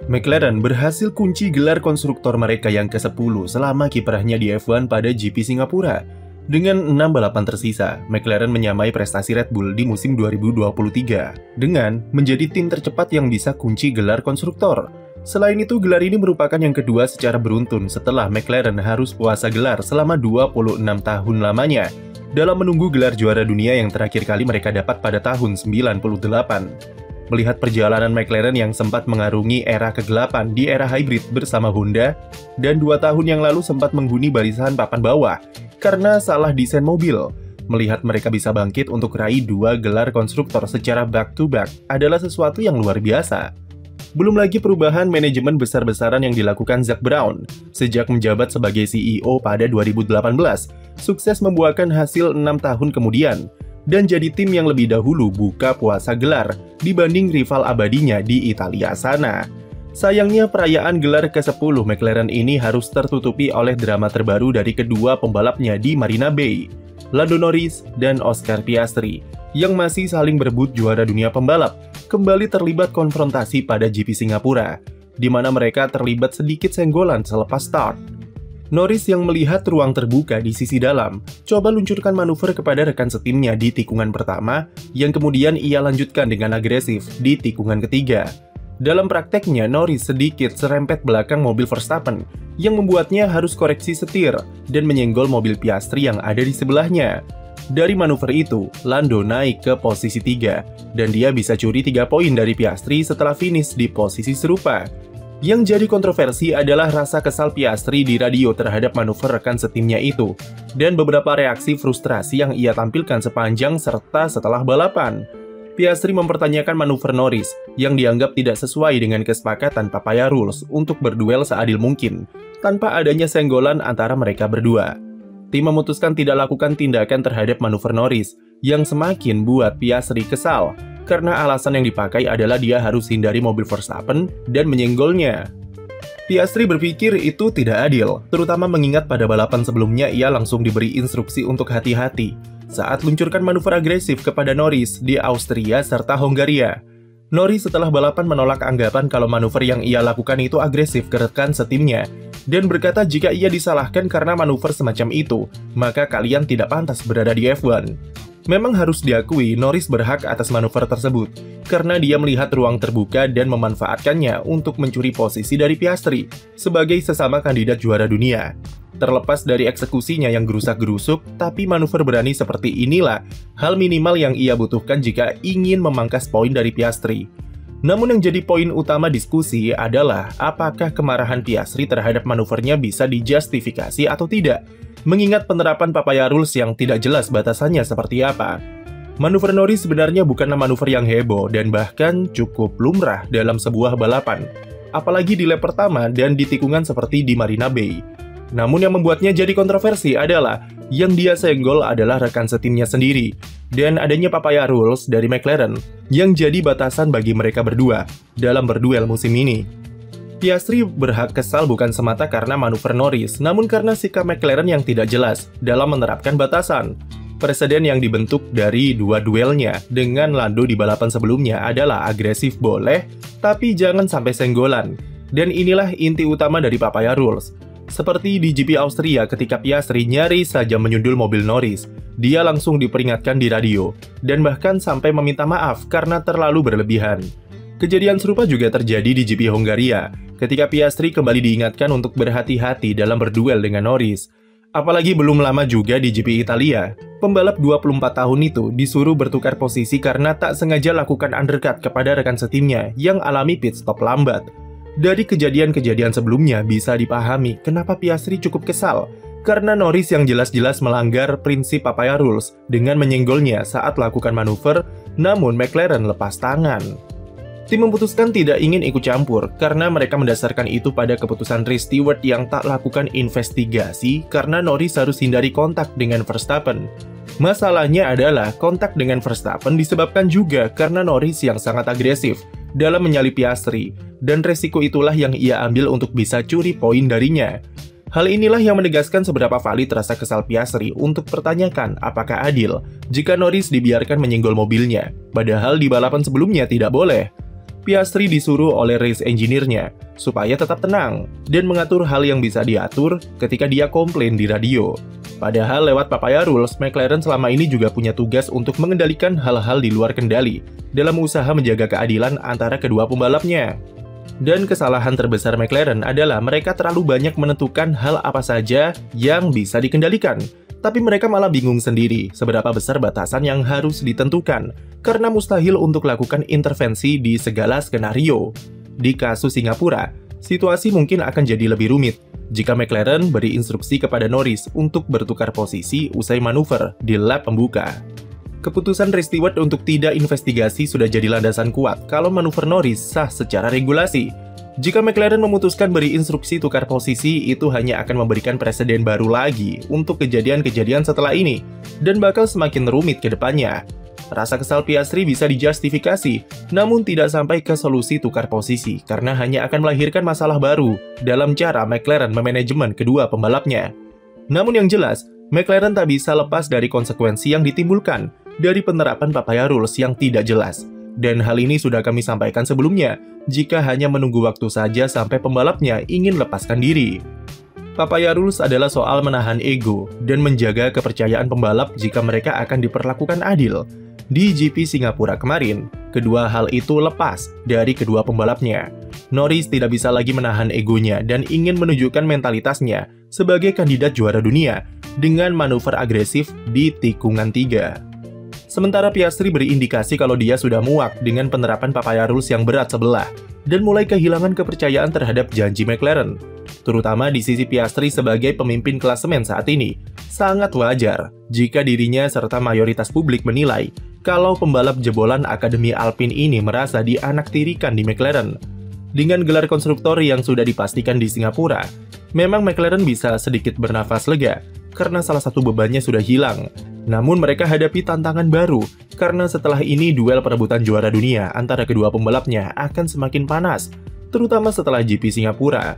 McLaren berhasil kunci gelar konstruktor mereka yang ke-10 selama kiprahnya di F1 pada GP Singapura. Dengan 6 balapan tersisa, McLaren menyamai prestasi Red Bull di musim 2023 dengan menjadi tim tercepat yang bisa kunci gelar konstruktor. Selain itu, gelar ini merupakan yang kedua secara beruntun setelah McLaren harus puasa gelar selama 26 tahun lamanya dalam menunggu gelar juara dunia yang terakhir kali mereka dapat pada tahun 98. Melihat perjalanan McLaren yang sempat mengarungi era kegelapan di era hybrid bersama Honda, dan 2 tahun yang lalu sempat menghuni barisan papan bawah karena salah desain mobil, melihat mereka bisa bangkit untuk raih 2 gelar konstruktor secara back-to-back adalah sesuatu yang luar biasa. Belum lagi perubahan manajemen besar-besaran yang dilakukan Zak Brown sejak menjabat sebagai CEO pada 2018, sukses membuahkan hasil 6 tahun kemudian, dan jadi tim yang lebih dahulu buka puasa gelar dibanding rival abadinya di Italia sana. Sayangnya perayaan gelar ke-10 McLaren ini harus tertutupi oleh drama terbaru dari kedua pembalapnya di Marina Bay, Lando Norris dan Oscar Piastri, yang masih saling berebut juara dunia pembalap, kembali terlibat konfrontasi pada GP Singapura, di mana mereka terlibat sedikit senggolan selepas start. Norris yang melihat ruang terbuka di sisi dalam, coba luncurkan manuver kepada rekan setimnya di tikungan pertama, yang kemudian ia lanjutkan dengan agresif di tikungan ketiga. Dalam prakteknya, Norris sedikit serempet belakang mobil Verstappen, yang membuatnya harus koreksi setir dan menyenggol mobil Piastri yang ada di sebelahnya. Dari manuver itu, Lando naik ke posisi 3, dan dia bisa curi 3 poin dari Piastri setelah finish di posisi serupa. Yang jadi kontroversi adalah rasa kesal Piastri di radio terhadap manuver rekan setimnya itu, dan beberapa reaksi frustrasi yang ia tampilkan sepanjang serta setelah balapan. Piastri mempertanyakan manuver Norris yang dianggap tidak sesuai dengan kesepakatan Papaya Rules untuk berduel seadil mungkin, tanpa adanya senggolan antara mereka berdua. Tim memutuskan tidak lakukan tindakan terhadap manuver Norris, yang semakin buat Piastri kesal, karena alasan yang dipakai adalah dia harus hindari mobil Verstappen dan menyenggolnya. Piastri berpikir itu tidak adil, terutama mengingat pada balapan sebelumnya ia langsung diberi instruksi untuk hati-hati saat luncurkan manuver agresif kepada Norris di Austria serta Hongaria. Norris setelah balapan menolak anggapan kalau manuver yang ia lakukan itu agresif ke rekan setimnya, dan berkata jika ia disalahkan karena manuver semacam itu, maka kalian tidak pantas berada di F1. Memang harus diakui Norris berhak atas manuver tersebut, karena dia melihat ruang terbuka dan memanfaatkannya untuk mencuri posisi dari Piastri sebagai sesama kandidat juara dunia. Terlepas dari eksekusinya yang gerusak-gerusuk, tapi manuver berani seperti inilah hal minimal yang ia butuhkan jika ingin memangkas poin dari Piastri. Namun yang jadi poin utama diskusi adalah apakah kemarahan Piastri terhadap manuvernya bisa dijustifikasi atau tidak, mengingat penerapan Papaya Rules yang tidak jelas batasannya seperti apa. Manuver Norris sebenarnya bukanlah manuver yang heboh dan bahkan cukup lumrah dalam sebuah balapan, apalagi di lap pertama dan di tikungan seperti di Marina Bay. Namun yang membuatnya jadi kontroversi adalah yang dia senggol adalah rekan setimnya sendiri, dan adanya Papaya Rules dari McLaren yang jadi batasan bagi mereka berdua dalam berduel musim ini. Piastri berhak kesal bukan semata karena manuver Norris, namun karena sikap McLaren yang tidak jelas dalam menerapkan batasan. Presiden yang dibentuk dari 2 duelnya dengan Lando di balapan sebelumnya adalah agresif boleh, tapi jangan sampai senggolan. Dan inilah inti utama dari Papaya Rules. Seperti di GP Austria ketika Piastri nyaris saja menyundul mobil Norris, dia langsung diperingatkan di radio, dan bahkan sampai meminta maaf karena terlalu berlebihan. Kejadian serupa juga terjadi di GP Hongaria, ketika Piastri kembali diingatkan untuk berhati-hati dalam berduel dengan Norris. Apalagi belum lama juga di GP Italia, pembalap 24 tahun itu disuruh bertukar posisi karena tak sengaja lakukan undercut kepada rekan setimnya yang alami pit stop lambat. Dari kejadian-kejadian sebelumnya bisa dipahami kenapa Piastri cukup kesal, karena Norris yang jelas-jelas melanggar prinsip Papaya Rules dengan menyenggolnya saat melakukan manuver, namun McLaren lepas tangan. Tim memutuskan tidak ingin ikut campur karena mereka mendasarkan itu pada keputusan Chris Stewart yang tak lakukan investigasi karena Norris harus hindari kontak dengan Verstappen. Masalahnya adalah kontak dengan Verstappen disebabkan juga karena Norris yang sangat agresif dalam menyalip Piastri, dan resiko itulah yang ia ambil untuk bisa curi poin darinya. Hal inilah yang menegaskan seberapa valid rasa kesal Piastri untuk pertanyakan apakah adil jika Norris dibiarkan menyenggol mobilnya, padahal di balapan sebelumnya tidak boleh. Piastri disuruh oleh race engineer-nya supaya tetap tenang dan mengatur hal yang bisa diatur ketika dia komplain di radio. Padahal lewat Papaya Rules, McLaren selama ini juga punya tugas untuk mengendalikan hal-hal di luar kendali dalam usaha menjaga keadilan antara kedua pembalapnya. Dan kesalahan terbesar McLaren adalah mereka terlalu banyak menentukan hal apa saja yang bisa dikendalikan. Tapi mereka malah bingung sendiri seberapa besar batasan yang harus ditentukan, karena mustahil untuk lakukan intervensi di segala skenario. Di kasus Singapura, situasi mungkin akan jadi lebih rumit jika McLaren beri instruksi kepada Norris untuk bertukar posisi usai manuver di lap pembuka. Keputusan race steward untuk tidak investigasi sudah jadi landasan kuat kalau manuver Norris sah secara regulasi. Jika McLaren memutuskan beri instruksi tukar posisi, itu hanya akan memberikan presiden baru lagi untuk kejadian-kejadian setelah ini, dan bakal semakin rumit ke depannya. Rasa kesal Piastri bisa dijustifikasi, namun tidak sampai ke solusi tukar posisi, karena hanya akan melahirkan masalah baru dalam cara McLaren memanajemen kedua pembalapnya. Namun yang jelas, McLaren tak bisa lepas dari konsekuensi yang ditimbulkan dari penerapan Papaya Rules yang tidak jelas. Dan hal ini sudah kami sampaikan sebelumnya, jika hanya menunggu waktu saja sampai pembalapnya ingin lepaskan diri. Papaya Rules adalah soal menahan ego dan menjaga kepercayaan pembalap jika mereka akan diperlakukan adil. Di GP Singapura kemarin, kedua hal itu lepas dari kedua pembalapnya. Norris tidak bisa lagi menahan egonya dan ingin menunjukkan mentalitasnya sebagai kandidat juara dunia dengan manuver agresif di tikungan 3. Sementara Piastri beri indikasi kalau dia sudah muak dengan penerapan Papaya Rules yang berat sebelah dan mulai kehilangan kepercayaan terhadap janji McLaren. Terutama di sisi Piastri sebagai pemimpin klasemen saat ini, sangat wajar jika dirinya serta mayoritas publik menilai kalau pembalap jebolan Akademi Alpine ini merasa dianaktirikan di McLaren. Dengan gelar konstruktor yang sudah dipastikan di Singapura, memang McLaren bisa sedikit bernafas lega karena salah satu bebannya sudah hilang. Namun mereka hadapi tantangan baru, karena setelah ini duel perebutan juara dunia antara kedua pembalapnya akan semakin panas, terutama setelah GP Singapura.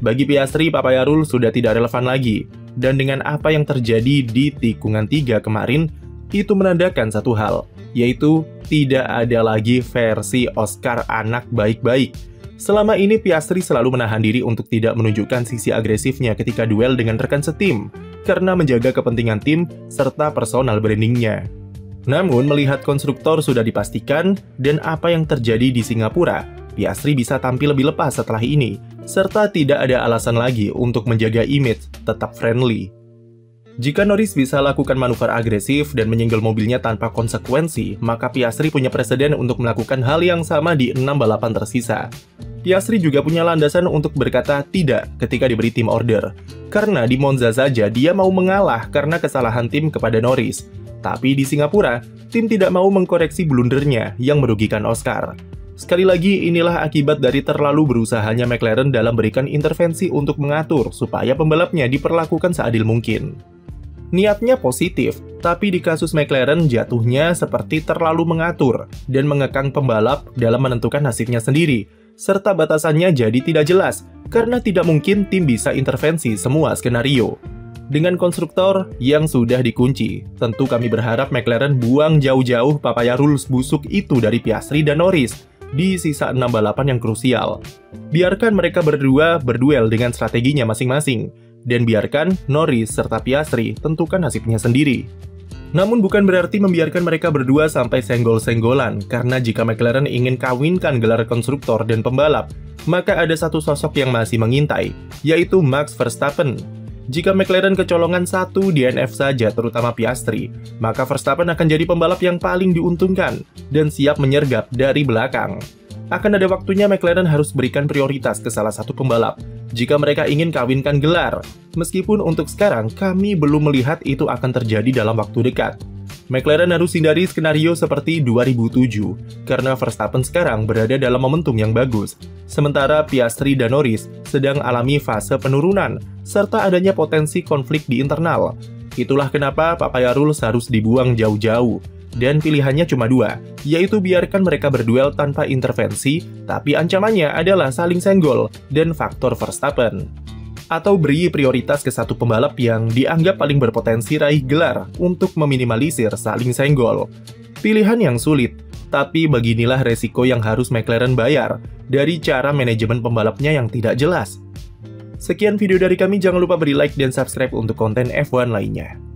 Bagi Piastri, Papaya Rules sudah tidak relevan lagi, dan dengan apa yang terjadi di tikungan 3 kemarin, itu menandakan satu hal, yaitu tidak ada lagi versi Oscar anak baik-baik. Selama ini Piastri selalu menahan diri untuk tidak menunjukkan sisi agresifnya ketika duel dengan rekan setim, karena menjaga kepentingan tim serta personal brandingnya. Namun, melihat konstruktor sudah dipastikan dan apa yang terjadi di Singapura, Piastri bisa tampil lebih lepas setelah ini, serta tidak ada alasan lagi untuk menjaga image tetap friendly. Jika Norris bisa lakukan manuver agresif dan menyenggol mobilnya tanpa konsekuensi, maka Piastri punya presiden untuk melakukan hal yang sama di 6 balapan tersisa. Piastri juga punya landasan untuk berkata tidak ketika diberi tim order, karena di Monza saja dia mau mengalah karena kesalahan tim kepada Norris. Tapi di Singapura, tim tidak mau mengkoreksi blundernya yang merugikan Oscar. Sekali lagi, inilah akibat dari terlalu berusahanya McLaren dalam berikan intervensi untuk mengatur supaya pembalapnya diperlakukan seadil mungkin. Niatnya positif, tapi di kasus McLaren jatuhnya seperti terlalu mengatur dan mengekang pembalap dalam menentukan nasibnya sendiri, serta batasannya jadi tidak jelas, karena tidak mungkin tim bisa intervensi semua skenario. Dengan konstruktor yang sudah dikunci, tentu kami berharap McLaren buang jauh-jauh Papaya Rules busuk itu dari Piastri dan Norris di sisa 6 balapan yang krusial. Biarkan mereka berdua berduel dengan strateginya masing-masing, dan biarkan Norris serta Piastri tentukan nasibnya sendiri. Namun bukan berarti membiarkan mereka berdua sampai senggol-senggolan, karena jika McLaren ingin kawinkan gelar konstruktor dan pembalap, maka ada satu sosok yang masih mengintai, yaitu Max Verstappen. Jika McLaren kecolongan satu DNF saja, terutama Piastri, maka Verstappen akan jadi pembalap yang paling diuntungkan dan siap menyergap dari belakang. Akan ada waktunya McLaren harus berikan prioritas ke salah satu pembalap jika mereka ingin kawinkan gelar. Meskipun untuk sekarang kami belum melihat itu akan terjadi dalam waktu dekat. McLaren harus hindari skenario seperti 2007 karena Verstappen sekarang berada dalam momentum yang bagus, sementara Piastri dan Norris sedang alami fase penurunan serta adanya potensi konflik di internal. Itulah kenapa Papaya Rules harus dibuang jauh-jauh. Dan pilihannya cuma dua, yaitu biarkan mereka berduel tanpa intervensi, tapi ancamannya adalah saling senggol dan faktor Verstappen. Atau beri prioritas ke satu pembalap yang dianggap paling berpotensi raih gelar untuk meminimalisir saling senggol. Pilihan yang sulit, Tapi beginilah resiko yang harus McLaren bayar dari cara manajemen pembalapnya yang tidak jelas. Sekian video dari kami, jangan lupa beri like dan subscribe untuk konten F1 lainnya.